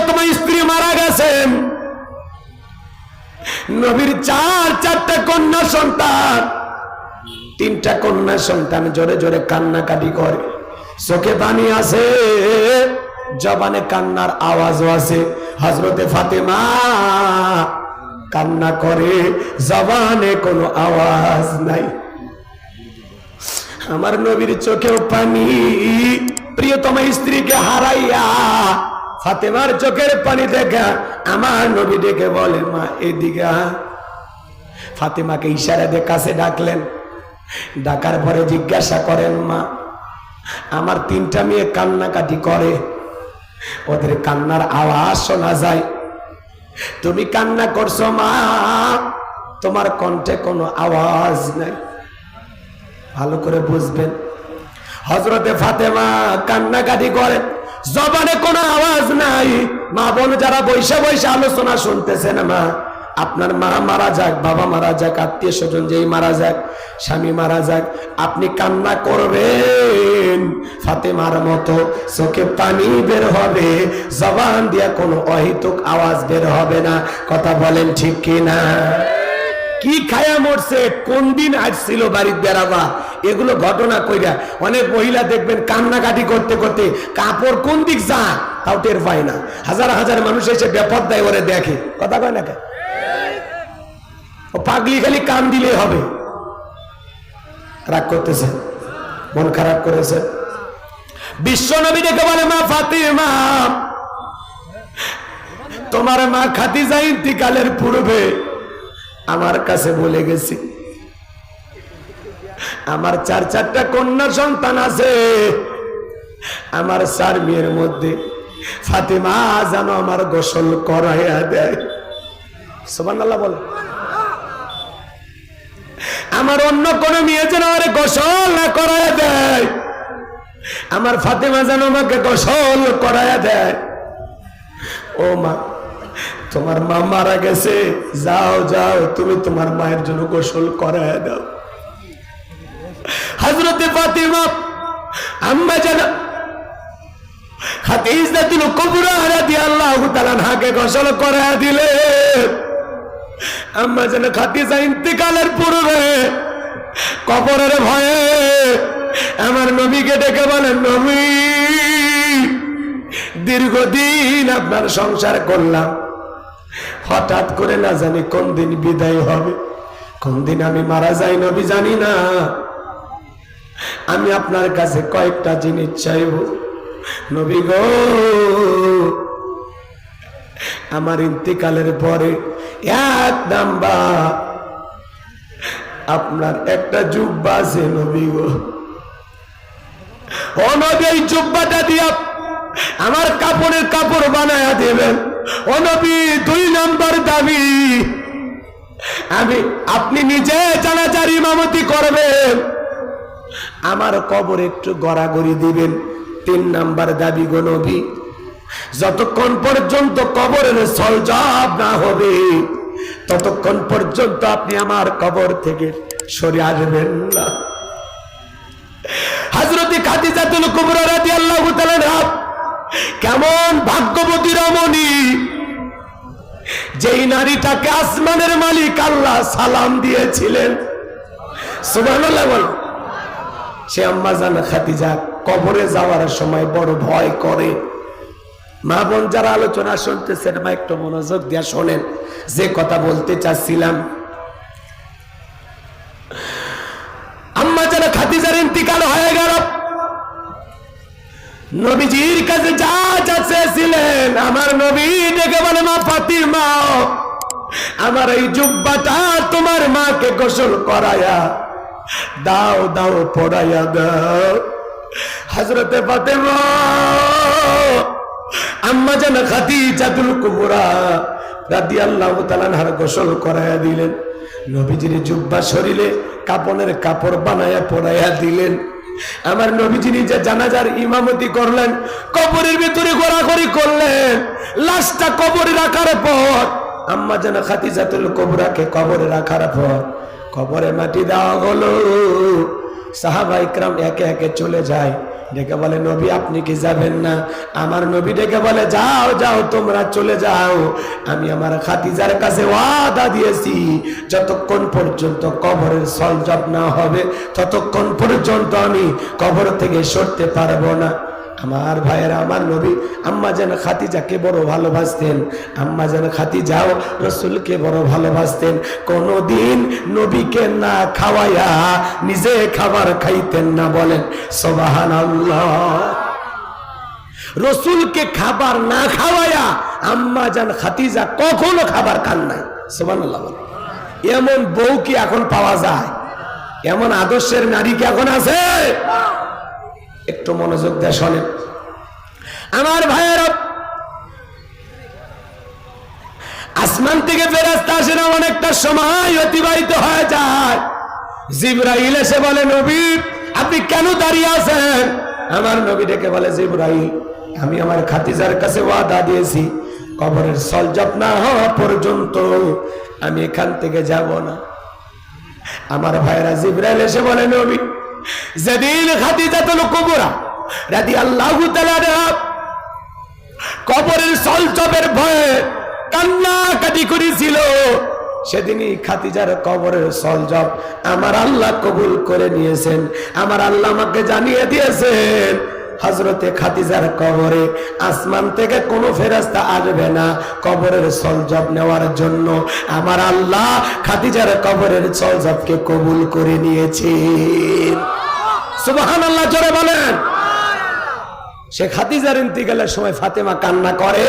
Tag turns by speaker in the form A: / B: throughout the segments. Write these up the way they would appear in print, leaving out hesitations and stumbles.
A: প্রিয়তমা স্ত্রী মারা গেছেন, নবীর চারটা কন্যা সন্তান, 3টা কন্যা সন্তান জোরে জোরে কান্নাকাটি করে, চোখে পানি আছে, জবানে কান্নার আওয়াজও আছে। হযরতে ফাতেমা কান্না করে, জবানে কোনো আওয়াজ নাই। আমার নবীর চোখেও পানি, প্রিয়তমা স্ত্রীকে হারাইয়া ফাতেমার চোখের পানি দেখা আমার নবী ডেকে বলে, মা এদিকে। ফাতেমাকে ইশারা দিয়ে কাছে ডাকলেন, ডাকার পরে জিজ্ঞাসা করেন, মা আমার 3টা মেয়ে কান্নাকাটি করে, ওদের কান্নার আওয়াজ শোনা যায়, তুমি কান্না করছো মা, তোমার কণ্ঠে কোনো আওয়াজ নাই। ভালো করে বুঝবেন, হযরতে ফাতেমা কান্নাকাটি করে, জবানে কোনো আওয়াজ নাই। মা বোন যারা বৈশা বৈশা আলোচনা শুনতেছেন, মা আপনার মা মারা যাক, বাবা মারা যাক, আত্মীয় স্বজন যেই মারা যাক, স্বামী মারা যাক, আপনি কান্না করবেন ফাতেমার মতো, চোখে পানি বের হবে, জবান দিয়া কোনো অহেতুক আওয়াজ বের হবে না। কথা বলেন ঠিক কিনা? কি খায়া মরছে, কোন দিন আসছিল বাড়ির বেড়াবা, এগুলো ঘটনা কইরা অনেক মহিলা দেখবেন কান্নাকাটি করতে করতে কাপড় কোন দিক যা তাও টের পায় না। হাজার হাজার মানুষ এসে বেপরদায় ওরে দেখে, কথা কয় না, ও পাগলি খালি কান দিলে হবে। রাগ করতেছে, মন খারাপ করেছে। বিশ্ব নবী দেখে বলে, মা ফাতেমা তোমার মা খাদিজা ইন্তিকালের পূর্বে আমার কাছে বলে গেছি, আমার 4টা কন্যা সন্তান আছে, আমার 4 মেয়ের মধ্যে ফাতেমা যেন আমার গোসল করাইয়া দেয়। সুবহানাল্লাহ বলে, আমার অন্য কোন মেয়ে যেন আমার গোসল না করাইয়া দেয়, আমার ফাতেমা যেন আমাকে গোসল করাইয়া দেয়। ও মা, তোমার মা মারা গেছে, যাও যাও তুমি তোমার মায়ের জন্য গোসল করাইয়া দাও। হযরতে ফাতেমা আম্মা জান খাদিজাতুল কুবরা রাদিয়াল্লাহু তাআলা আনহাকে গোসল করাইয়া দিলেন। আম্মা জান খাদিজা ইন্তিকালের পূর্বে কবরের ভয়ে আমার নবীকে ডেকে বলেন, নবী দীর্ঘদিন আপনার সংসার করলাম, হঠাৎ করে না জানি কোন দিন বিদায় হবে, কোন দিন আমি মারা যাই নবী জানি না, আমি আপনার কাছে কয়েকটা জিনিস চাইব। নবী গো, আমার ইন্তিকালের পরে 1 নাম্বার আপনার একটা জুব্বা আছে নবী গো, ও নবী এই জুব্বাটা দিয়া আমার কাপড়ের কাপড় বানায়া দেবেন। ও নবী 2 নাম্বার দাবি, আপনি নিজে জানাজার ইমামতি করবেন, আমার কবর একটু গড়াগড়ি দিবেন। 3 নাম্বার দাবি গো নবী, যতক্ষণ পর্যন্ত কবরের সলজব না হবে ততক্ষণ পর্যন্ত আপনি আমার কবর থেকে সরে আসবেন না। হযরত খাদিজাতুল কুবরা রাদিয়াল্লাহু তাআলা আনহা কেমন ভাগ্যবতী রমণী, যেই নারীটাকে আসমানের মালিক আল্লাহ সালাম দিয়েছিলেন। সুবহানাল্লাহ বল। সে আম্মা জান খাদিজা কবরে যাওয়ার সময় বড় ভয় করে। মা বোন যারা আলোচনা শুনতেছেন, মা একটু মনোযোগ দিয়া শোনেন যে কথা বলতে চাচ্ছিলাম। আম্মা জান খাদিজার ইন্তিকাল হয়ে গেল, নবীজির কাছে যা যা চেয়েছিলেন আমার নবী ডেকে বলে, মা ফাতিমা আমার এই জুব্বাটা তোমার মাকে গোসল করায়া দাও, দাও পড়াইয়া দাও। হযরতে ফাতেমা আম্মা জান খাদিজাতুল কুবরা রাদিয়াল্লাহু তাআলা আনহার গোসল করাইয়া দিলেন। নবীজির জুব্বা শরীরে কাপনের কাপড় বানায়া পরাইয়া দিলেন। আমার নবীজি নিজে জানাজার ইমামতি করলেন, কবরের ভিতরে ঘোরাঘুরি করলেন। লাশটা কবরে রাখার পর আম্মা জান খাদিজাতুল কুবরাকে কবরে রাখার পর কবরে মাটি দেওয়া হলো। সাহাবা ইকরাম একে একে চলে যায়, ডেকে বলে নবী আপনি কি যাবেন না? আমার নবী ডেকে বলে যাও যাও তোমরা চলে যাও, আমি আমার খাদিজার কাছে ওয়াদা দিয়েছি যতক্ষণ পর্যন্ত কবরের সলজব না হবে ততক্ষণ পর্যন্ত আমি কবর থেকে সরতে পারবো না। আমার ভাইয়েরা, আমার নবী আম্মা জান খাদিজাকে বড় ভালোবাসতেন, আম্মা জান খাদিজাও রাসূলকে বড় ভালোবাসতেন। কোনদিন নবীকে না খাওয়াইয়া নিজে খাবার খাইতেন না, বলেন সুবহানাল্লাহ। রাসূলকে খাবার না খাওয়াইয়া আম্মা জান খাদিজা কখনো খাবার খান নাই, সুবহানাল্লাহ। এমন বউ কি এখন পাওয়া যায়? এমন আদর্শের নারী কি এখন আছে? একটু মনোযোগ দিয়ে শোনেন আমার ভাইয়েরা, আসমান থেকে ফেরেশতা আসে না, অনেকটা সময় অতিবাহিত হয়ে যায়। জিবরাইল এসে বলে নবী আপনি কেন দাঁড়িয়ে আছেন? আমার নবী ডেকে বলে জিবরাইল আমি আমার খাদিজার কাছে ওয়াদা দিয়েছি কবরের সলজব না হওয়া পর্যন্ত আমি এখান থেকে যাব না। আমার ভাইয়েরা, জিবরাইল এসে বলে নবী যেদিন খাদিজাতুল কুবরা রাদিয়াল্লাহু তাআলা কবরের সলজবের ভয়ে কান্নাকাটি করেছিল, সেদিনই খাদিজার কবরের সলজব আমার আল্লাহ কবুল করে নিয়েছেন। আমার আল্লাহ আমাকে জানিয়ে দিয়েছেন হযরতে খাদিজার কবরে আসমান থেকে কোনো ফেরেশতা আসবে না কবরের সলজব নেওয়ার জন্য। আমার আল্লাহ খাদিজার কবরের সলজবকে কবুল করে নিয়েছেন। সুবহানাল্লাহ, জোরে বলেন। সে খাদিজার ইন্তিকালের সময় ফাতেমা কান্না করে,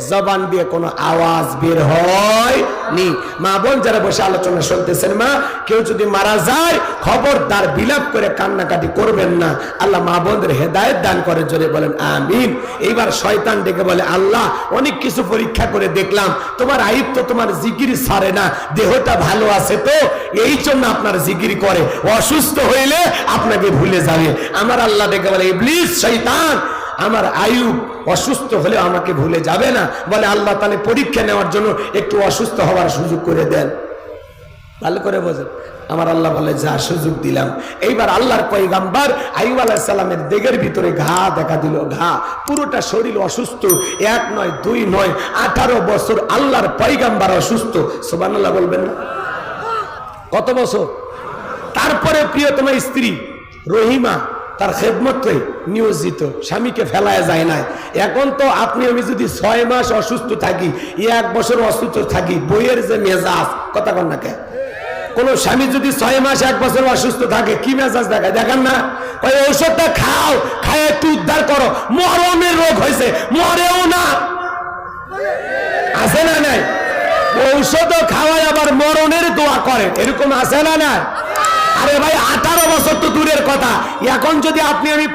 A: জবান দিয়ে কোনো আওয়াজ বের হয়নি। মা বোন যারা বসে আলোচনা শুনতেছেন, মা কেউ যদি মারা যায় খবরদার বিলাপ করে কান্নাকাটি করবেন না। আল্লাহ মা বোনদের হেদায়েত দান করে, জোরে বলেন আমিন। এইবার শয়তান ডেকে বলে আল্লাহ অনেক কিছু পরীক্ষা করে দেখলাম, তোমার আইব তো তোমার জিকির ছাড়ে না, দেহটা ভালো আছে তো এই জন্য আপনার জিকির করে, অসুস্থ হইলে আপনাকে ভুলে যাবে। আমার আল্লাহ ডেকে বলে ইবলিস শয়তান, আমার আয়ুব অসুস্থ হলে আমাকে ভুলে যাবে না। বলে আল্লাহ তাহলে পরীক্ষা নেওয়ার জন্য একটু অসুস্থ হওয়ার সুযোগ করে দেন। ভালো করে বোঝেন। আমার আল্লাহ বলে যা সুযোগ দিলাম। এইবার আল্লাহর পয়গাম্বর আইয়ুব আলাইহিস সালামের দেহের ভিতরে ঘা দেখা দিল, ঘা, পুরোটা শরীর অসুস্থ, এক নয় দুই নয় 18 বছর আল্লাহর পয়গাম্বর অসুস্থ। সুবহানাল্লাহ বলবেন না? কত বছর? তারপরে প্রিয়তমা স্ত্রী রহিমা তার খেদমতে নিয়োজিত, স্বামীকে ফেলায় যায় না। এখন তো আপনি আমি যদি 6 মাস অসুস্থ থাকি, 1 বছর অসুস্থ থাকি, বইয়ের যে মেজাজ, কথা কন না কে? কোন স্বামী যদি 6 মাস 1 বছর অসুস্থ থাকে কি মেজাজ দেখায়, দেখেন না? ওই ঔষধটা খাও, খায় একটু উদ্ধার করো, মরণের রোগ হয়েছে, মরেও না, আছে না নাই? ঔষধও খাওয়ায় আবার মরণের দোয়া করে, এরকম আছে না না? আরে ভাই 18 বছর তো দূরের কথা, এখন যদি আপনি আমি